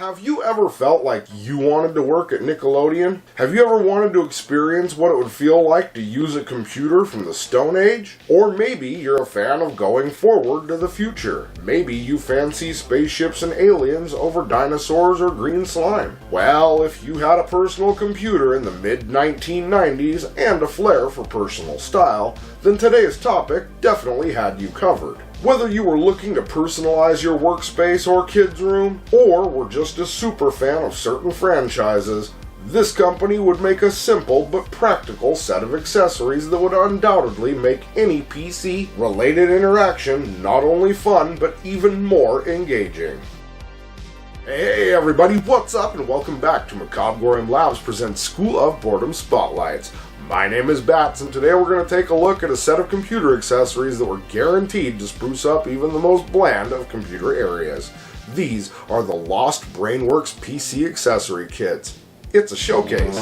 Have you ever felt like you wanted to work at Nickelodeon? Have you ever wanted to experience what it would feel like to use a computer from the Stone Age? Or maybe you're a fan of going forward to the future. Maybe you fancy spaceships and aliens over dinosaurs or green slime. Well, if you had a personal computer in the mid-1990s and a flair for personal style, then today's topic definitely had you covered. Whether you were looking to personalize your workspace or kids' room, or were just a super fan of certain franchises, this company would make a simple but practical set of accessories that would undoubtedly make any PC-related interaction not only fun, but even more engaging. Hey everybody, what's up and welcome back to Macabre'Gorium Labs presents School of Boredom Spotlights. My name is Bats, and today we're going to take a look at a set of computer accessories that were guaranteed to spruce up even the most bland of computer areas. These are the Lost BrainWorks PC accessory kits. It's a showcase.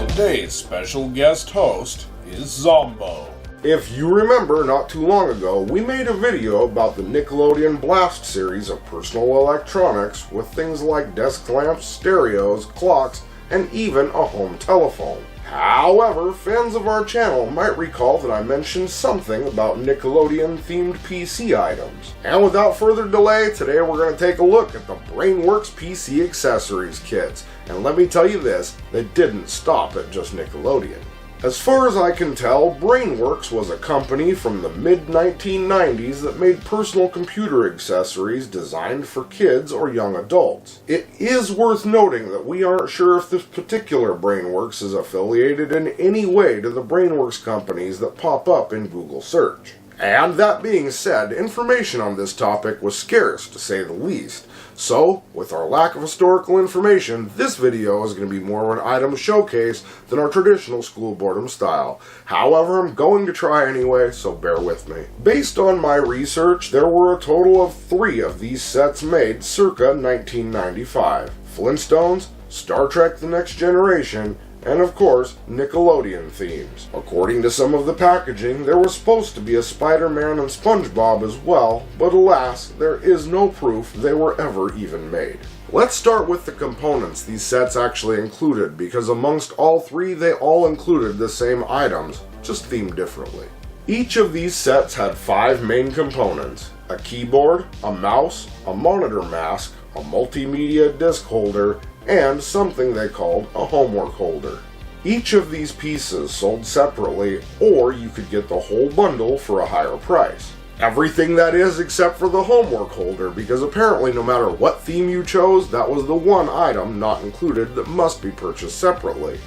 Today's special guest host is Zombo. If you remember, not too long ago, we made a video about the Nickelodeon Blast series of personal electronics with things like desk lamps, stereos, clocks, and even a home telephone. However, fans of our channel might recall that I mentioned something about Nickelodeon-themed PC items. And without further delay, today we're going to take a look at the BrainWorks PC accessories kits. And let me tell you this, they didn't stop at just Nickelodeon. As far as I can tell, BrainWorks was a company from the mid-1990s that made personal computer accessories designed for kids or young adults. It is worth noting that we aren't sure if this particular BrainWorks is affiliated in any way to the BrainWorks companies that pop up in Google search. And that being said, information on this topic was scarce, to say the least. So, with our lack of historical information, this video is going to be more of an item showcase than our traditional school boredom style. However, I'm going to try anyway, so bear with me. Based on my research, there were a total of 3 of these sets made circa 1995. Flintstones, Star Trek The Next Generation, and of course, Nickelodeon themes. According to some of the packaging, there was supposed to be a Spider-Man and SpongeBob as well, but alas, there is no proof they were ever even made. Let's start with the components these sets actually included, because amongst all 3 they all included the same items, just themed differently. Each of these sets had 5 main components: a keyboard, a mouse, a monitor mask, a multimedia disc holder, and something they called a homework holder. Each of these pieces sold separately, or you could get the whole bundle for a higher price. Everything that is except for the homework holder, because apparently no matter what theme you chose, that was the one item not included that must be purchased separately.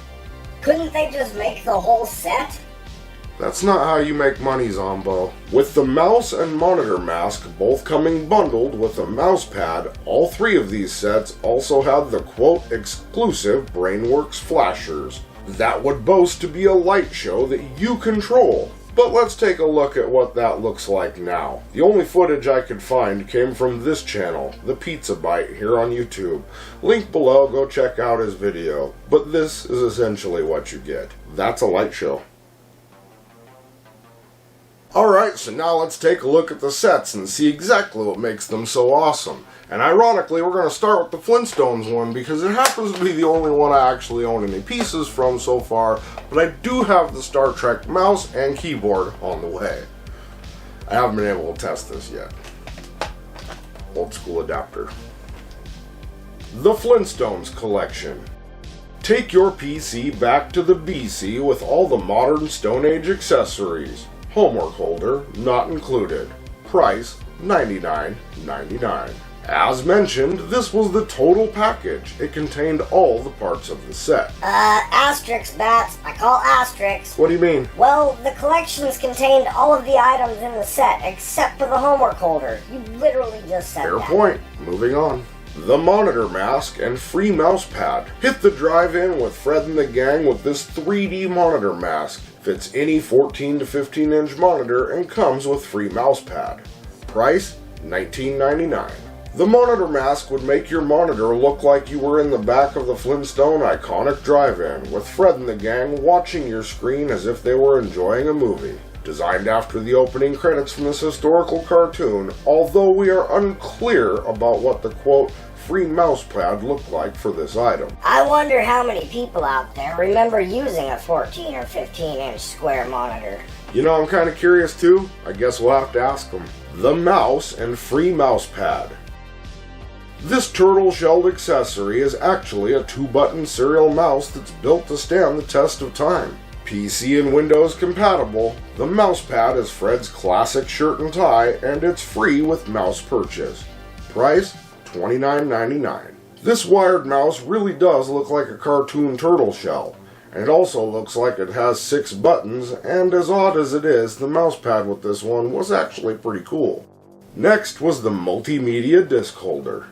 Couldn't they just make the whole set? That's not how you make money, Zombo. With the mouse and monitor mask both coming bundled with a mousepad, all 3 of these sets also had the quote exclusive BrainWorks flashers. That would boast to be a light show that you control. But let's take a look at what that looks like now. The only footage I could find came from this channel, The Pizza Bite, here on YouTube. Link below, go check out his video. But this is essentially what you get. That's a light show. Alright, so now let's take a look at the sets and see exactly what makes them so awesome. And ironically, we're going to start with the Flintstones one because it happens to be the only one I actually own any pieces from so far, but I do have the Star Trek mouse and keyboard on the way. I haven't been able to test this yet. Old school adapter. The Flintstones collection. Take your PC back to the BC with all the modern Stone Age accessories. Homework holder, not included. Price, $99.99. As mentioned, this was the total package. It contained all the parts of the set. Asterisks, Bats. I call asterisks. What do you mean? Well, the collections contained all of the items in the set, except for the homework holder. You literally just said Fair that. point. Moving on. The monitor mask and free mousepad. Hit the drive-in with Fred and the gang with this 3D monitor mask. Fits any 14 to 15 inch monitor and comes with free mousepad. Price, $19.99. The monitor mask would make your monitor look like you were in the back of the Flintstone iconic drive-in, with Fred and the gang watching your screen as if they were enjoying a movie. Designed after the opening credits from this historical cartoon, although we are unclear about what the quote, free mousepad looked like for this item. I wonder how many people out there remember using a 14 or 15-inch square monitor. You know, I'm kind of curious too. I guess we'll have to ask them. The mouse and free mousepad. This turtle-shelled accessory is actually a 2-button serial mouse that's built to stand the test of time. PC and Windows compatible, the mousepad is Fred's classic shirt and tie, and it's free with mouse purchase. Price, $29.99. This wired mouse really does look like a cartoon turtle shell, and it also looks like it has 6 buttons, and as odd as it is, the mousepad with this one was actually pretty cool. Next was the multimedia disc holder.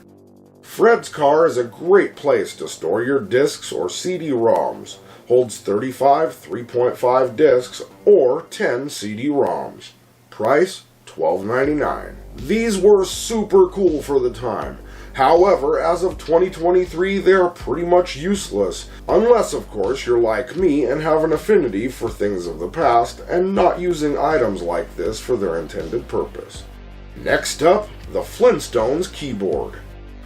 Fred's car is a great place to store your discs or CD-ROMs. Holds 35 3.5 discs or 10 CD-ROMs. Price, $12.99. These were super cool for the time. However, as of 2023, they are pretty much useless, unless of course you're like me and have an affinity for things of the past and not using items like this for their intended purpose. Next up, the Flintstones keyboard.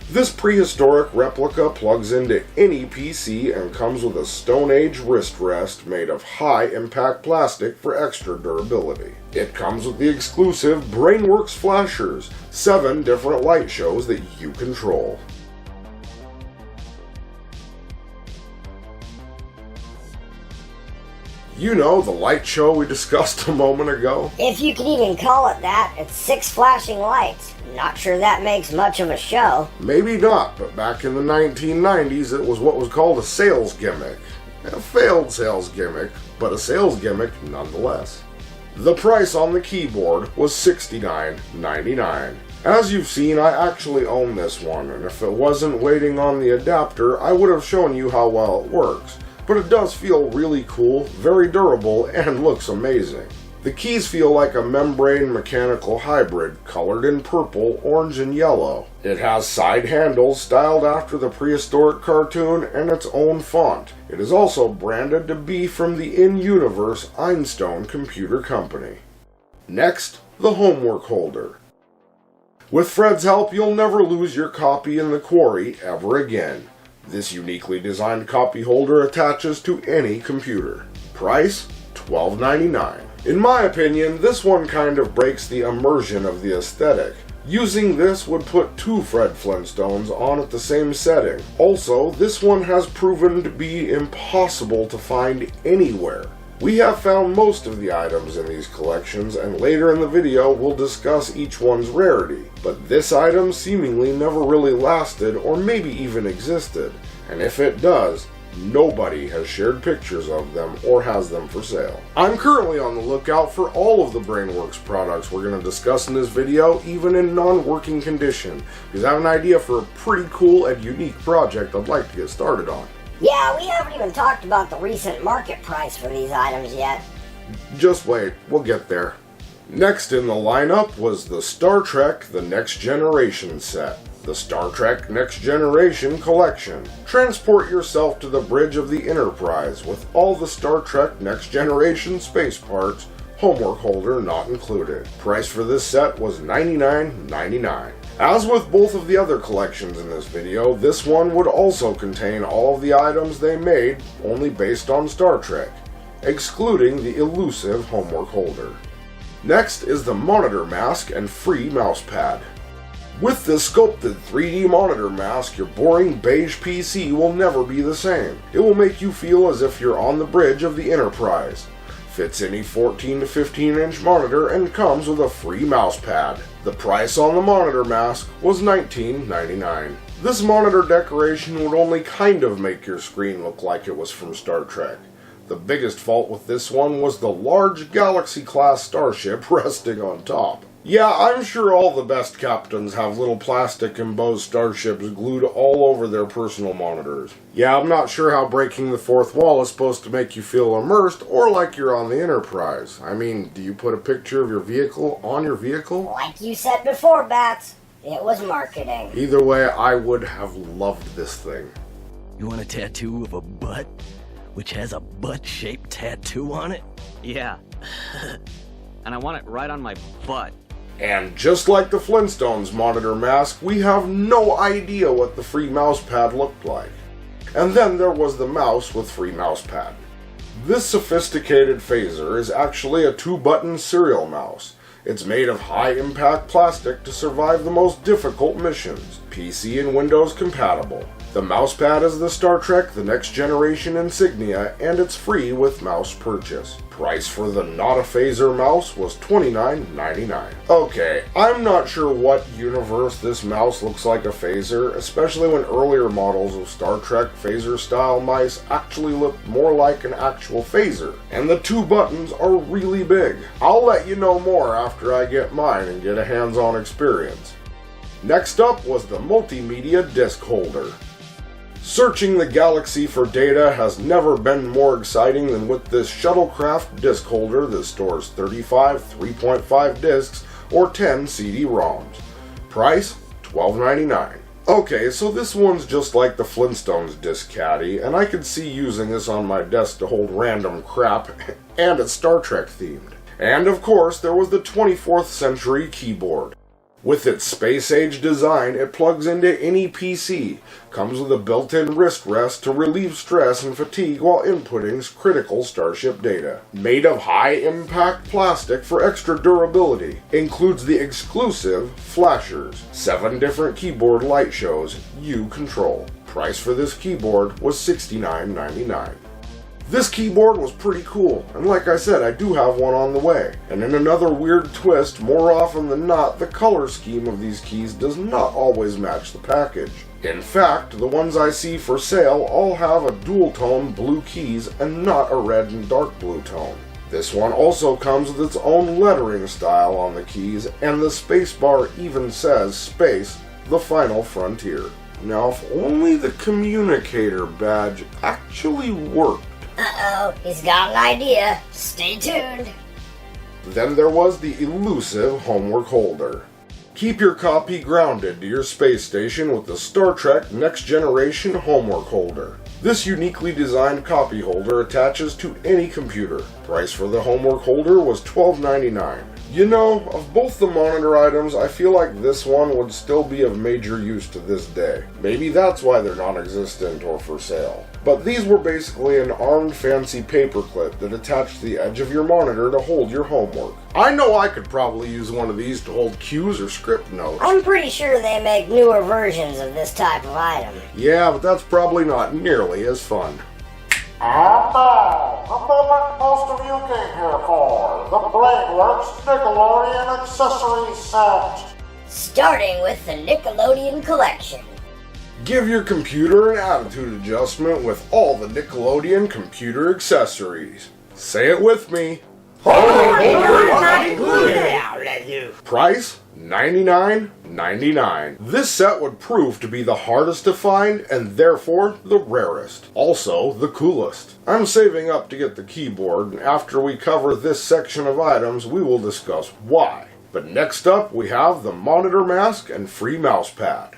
This prehistoric replica plugs into any PC and comes with a Stone Age wrist rest made of high-impact plastic for extra durability. It comes with the exclusive BrainWorks flashers, 7 different light shows that you control. You know, the light show we discussed a moment ago? If you could even call it that, it's 6 flashing lights. Not sure that makes much of a show. Maybe not, but back in the 1990s it was what was called a sales gimmick. A failed sales gimmick, but a sales gimmick nonetheless. The price on the keyboard was $69.99. As you've seen, I actually own this one, and if it wasn't waiting on the adapter, I would have shown you how well it works. But it does feel really cool, very durable, and looks amazing. The keys feel like a membrane mechanical hybrid, colored in purple, orange, and yellow. It has side handles styled after the prehistoric cartoon and its own font. It is also branded to be from the in-universe Einstein Computer Company. Next, the homework holder. With Fred's help, you'll never lose your copy in the quarry ever again. This uniquely designed copy holder attaches to any computer. Price, $12.99. In my opinion, this one kind of breaks the immersion of the aesthetic. Using this would put 2 Fred Flintstones on at the same setting. Also, this one has proven to be impossible to find anywhere. We have found most of the items in these collections, and later in the video we'll discuss each one's rarity. But this item seemingly never really lasted or maybe even existed. And if it does, nobody has shared pictures of them or has them for sale. I'm currently on the lookout for all of the BrainWorks products we're going to discuss in this video, even in non-working condition, because I have an idea for a pretty cool and unique project I'd like to get started on. Yeah, we haven't even talked about the recent market price for these items yet. Just wait, we'll get there. Next in the lineup was the Star Trek The Next Generation set. The Star Trek Next Generation Collection. Transport yourself to the bridge of the Enterprise with all the Star Trek Next Generation space parts, homework holder not included. Price for this set was $99.99. As with both of the other collections in this video, this one would also contain all of the items they made only based on Star Trek, excluding the elusive homework holder. Next is the monitor mask and free mousepad. With this sculpted 3D monitor mask, your boring beige PC will never be the same. It will make you feel as if you're on the bridge of the Enterprise. Fits any 14 to 15 inch monitor and comes with a free mousepad. The price on the monitor mask was $19.99. This monitor decoration would only kind of make your screen look like it was from Star Trek. The biggest fault with this one was the large Galaxy-class starship resting on top. Yeah, I'm sure all the best captains have little plastic embossed starships glued all over their personal monitors. Yeah, I'm not sure how breaking the fourth wall is supposed to make you feel immersed or like you're on the Enterprise. I mean, do you put a picture of your vehicle on your vehicle? Like you said before, Bats, It was marketing. Either way, I would have loved this thing. You want a tattoo of a butt? Which has a butt-shaped tattoo on it? Yeah. And I want it right on my butt. And just like the Flintstones monitor mask, we have no idea what the free mousepad looked like. And then there was the mouse with free mousepad. This sophisticated phaser is actually a 2-button serial mouse. It's made of high-impact plastic to survive the most difficult missions, PC and Windows compatible. The mousepad is the Star Trek The Next Generation insignia, and it's free with mouse purchase. Price for the not a phaser mouse was $29.99. Okay, I'm not sure what universe this mouse looks like a phaser, especially when earlier models of Star Trek phaser-style mice actually looked more like an actual phaser. And the 2 buttons are really big. I'll let you know more after I get mine and get a hands-on experience. Next up was the multimedia disc holder. Searching the galaxy for data has never been more exciting than with this shuttlecraft disc holder that stores 35 3.5 discs or 10 CD-ROMs. Price, $12.99. Okay, so this one's just like the Flintstones disc caddy, and I could see using this on my desk to hold random crap, and it's Star Trek themed. And of course, there was the 24th century keyboard. With its space-age design, it plugs into any PC, comes with a built-in wrist rest to relieve stress and fatigue while inputting critical Starship data. Made of high-impact plastic for extra durability, includes the exclusive flashers, 7 different keyboard light shows you control. Price for this keyboard was $69.99. This keyboard was pretty cool, and like I said, I do have one on the way. And in another weird twist, more often than not, the color scheme of these keys does not always match the package. In fact, the ones I see for sale all have a dual-tone blue keys and not a red and dark blue tone. This one also comes with its own lettering style on the keys, and the spacebar even says Space, the Final Frontier. Now, if only the communicator badge actually worked. Uh-oh, he's got an idea. Stay tuned. Then there was the elusive homework holder. Keep your copy grounded to your space station with the Star Trek Next Generation homework holder. This uniquely designed copy holder attaches to any computer. Price for the homework holder was $12.99. You know, of both the monitor items, I feel like this one would still be of major use to this day. Maybe that's why they're non-existent or for sale. But these were basically an armed fancy paperclip that attached to the edge of your monitor to hold your homework. I know I could probably use one of these to hold cues or script notes. I'm pretty sure they make newer versions of this type of item. Yeah, but that's probably not nearly as fun. And now, the moment most of you came here for, the BrainWorks Nickelodeon accessory set. Starting with the Nickelodeon collection. Give your computer an attitude adjustment with all the Nickelodeon computer accessories. Say it with me. Price, $99.99. This set would prove to be the hardest to find and therefore the rarest. Also the coolest. I'm saving up to get the keyboard, and after we cover this section of items we will discuss why. But next up we have the monitor mask and free mousepad.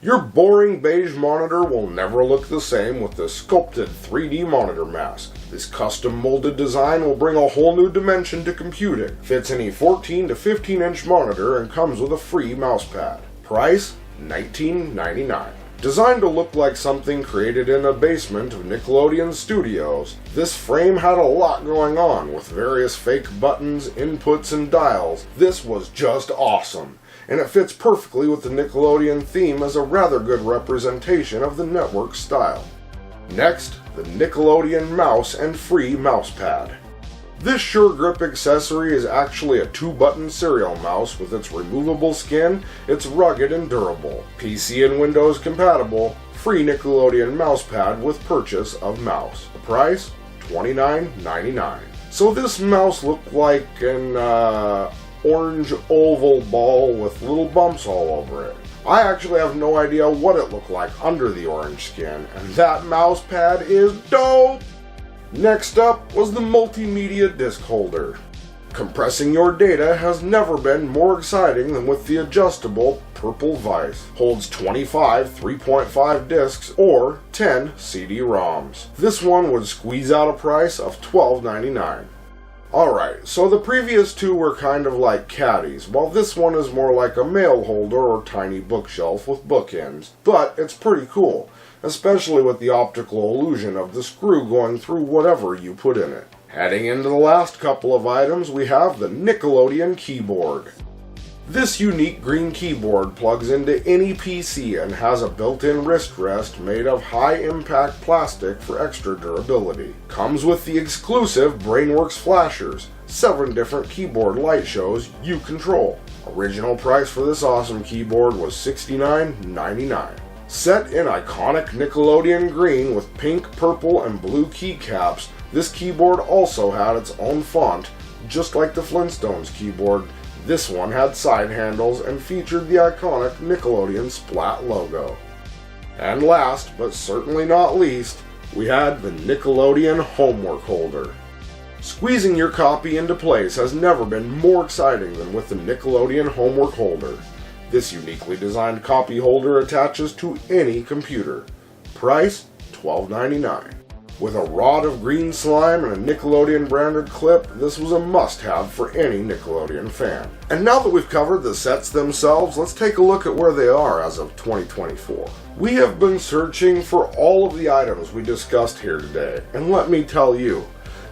Your boring beige monitor will never look the same with the sculpted 3D monitor mask. This custom molded design will bring a whole new dimension to computing. Fits any 14 to 15 inch monitor and comes with a free mousepad. Price, $19.99. Designed to look like something created in a basement of Nickelodeon Studios, this frame had a lot going on with various fake buttons, inputs, and dials. This was just awesome, and it fits perfectly with the Nickelodeon theme as a rather good representation of the network style. Next, the Nickelodeon mouse and free mousepad. This Sure Grip accessory is actually a 2-button serial mouse with its removable skin. It's rugged and durable. PC and Windows compatible. Free Nickelodeon mousepad with purchase of mouse. The price? $29.99. So this mouse looked like an orange oval ball with little bumps all over it. I actually have no idea what it looked like under the orange skin, and that mousepad is dope! Next up was the multimedia disc holder. Compressing your data has never been more exciting than with the adjustable purple vise. Holds 25 3.5 discs or 10 CD-ROMs. This one would squeeze out a price of $12.99. Alright, so the previous two were kind of like caddies, while this one is more like a mail holder or tiny bookshelf with bookends. But it's pretty cool, especially with the optical illusion of the screw going through whatever you put in it. Heading into the last couple of items, we have the Nickelodeon keyboard. This unique green keyboard plugs into any PC and has a built-in wrist rest made of high-impact plastic for extra durability. Comes with the exclusive BrainWorks flashers, 7 different keyboard light shows you control. Original price for this awesome keyboard was $69.99. Set in iconic Nickelodeon green with pink, purple, and blue keycaps, this keyboard also had its own font, just like the Flintstones keyboard. This one had side handles and featured the iconic Nickelodeon splat logo. And last, but certainly not least, we had the Nickelodeon homework holder. Squeezing your copy into place has never been more exciting than with the Nickelodeon homework holder. This uniquely designed copy holder attaches to any computer. Price, $12.99. With a rod of green slime and a Nickelodeon branded clip, this was a must-have for any Nickelodeon fan. And now that we've covered the sets themselves, let's take a look at where they are as of 2024. We have been searching for all of the items we discussed here today, and let me tell you,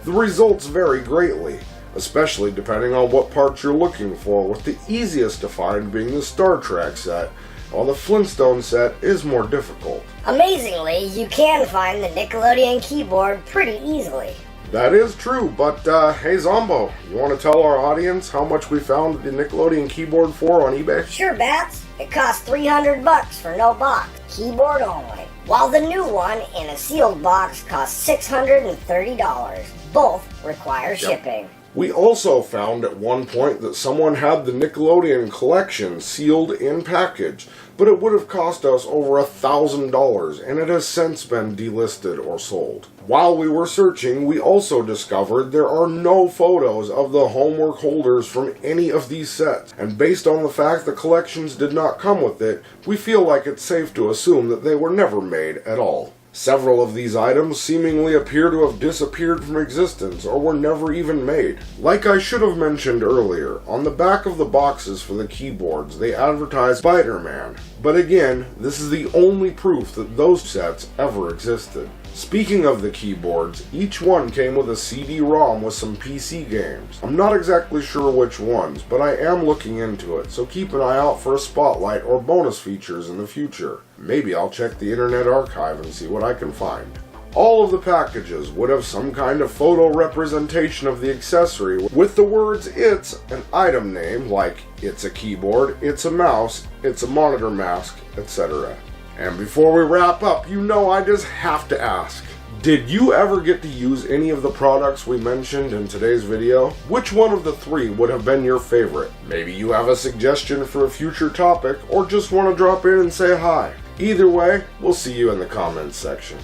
the results vary greatly, especially depending on what parts you're looking for, with the easiest to find being the Star Trek set, while the Flintstone set is more difficult. Amazingly, you can find the Nickelodeon keyboard pretty easily. That is true, but hey Zombo, you want to tell our audience how much we found the Nickelodeon keyboard for on eBay? Sure, Bats. It costs $300 for no box, keyboard only. While the new one in a sealed box costs $630. Both require shipping. We also found at one point that someone had the Nickelodeon collection sealed in package, but it would have cost us over $1,000 and it has since been delisted or sold. While we were searching, we also discovered there are no photos of the homework holders from any of these sets, and based on the fact the collections did not come with it, we feel like it's safe to assume that they were never made at all. Several of these items seemingly appear to have disappeared from existence or were never even made. Like I should have mentioned earlier, on the back of the boxes for the keyboards they advertise Spider-Man, but again, this is the only proof that those sets ever existed. Speaking of the keyboards, each one came with a CD-ROM with some PC games. I'm not exactly sure which ones, but I am looking into it, so keep an eye out for a spotlight or bonus features in the future. Maybe I'll check the Internet Archive and see what I can find. All of the packages would have some kind of photo representation of the accessory with the words "it's" an item name like "it's a keyboard," "it's a mouse," "it's a monitor mask," etc. And before we wrap up, you know I just have to ask, did you ever get to use any of the products we mentioned in today's video? Which one of the 3 would have been your favorite? Maybe you have a suggestion for a future topic, or just want to drop in and say hi. Either way, we'll see you in the comments section.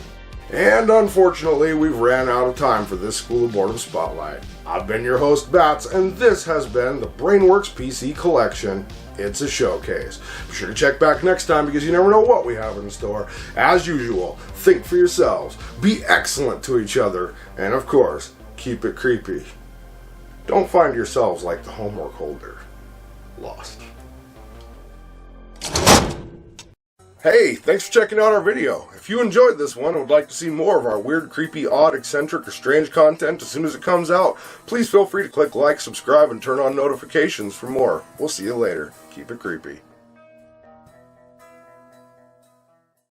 And unfortunately, we've ran out of time for this School of Boredom Spotlight. I've been your host, Bats, and this has been the BrainWorks PC Collection. It's a showcase. Be sure to check back next time because you never know what we have in store. As usual, think for yourselves, be excellent to each other, and of course, keep it creepy. Don't find yourselves like the homework holder. Lost. Hey, thanks for checking out our video. If you enjoyed this one and would like to see more of our weird, creepy, odd, eccentric, or strange content as soon as it comes out, please feel free to click like, subscribe, and turn on notifications for more. We'll see you later. Keep it creepy.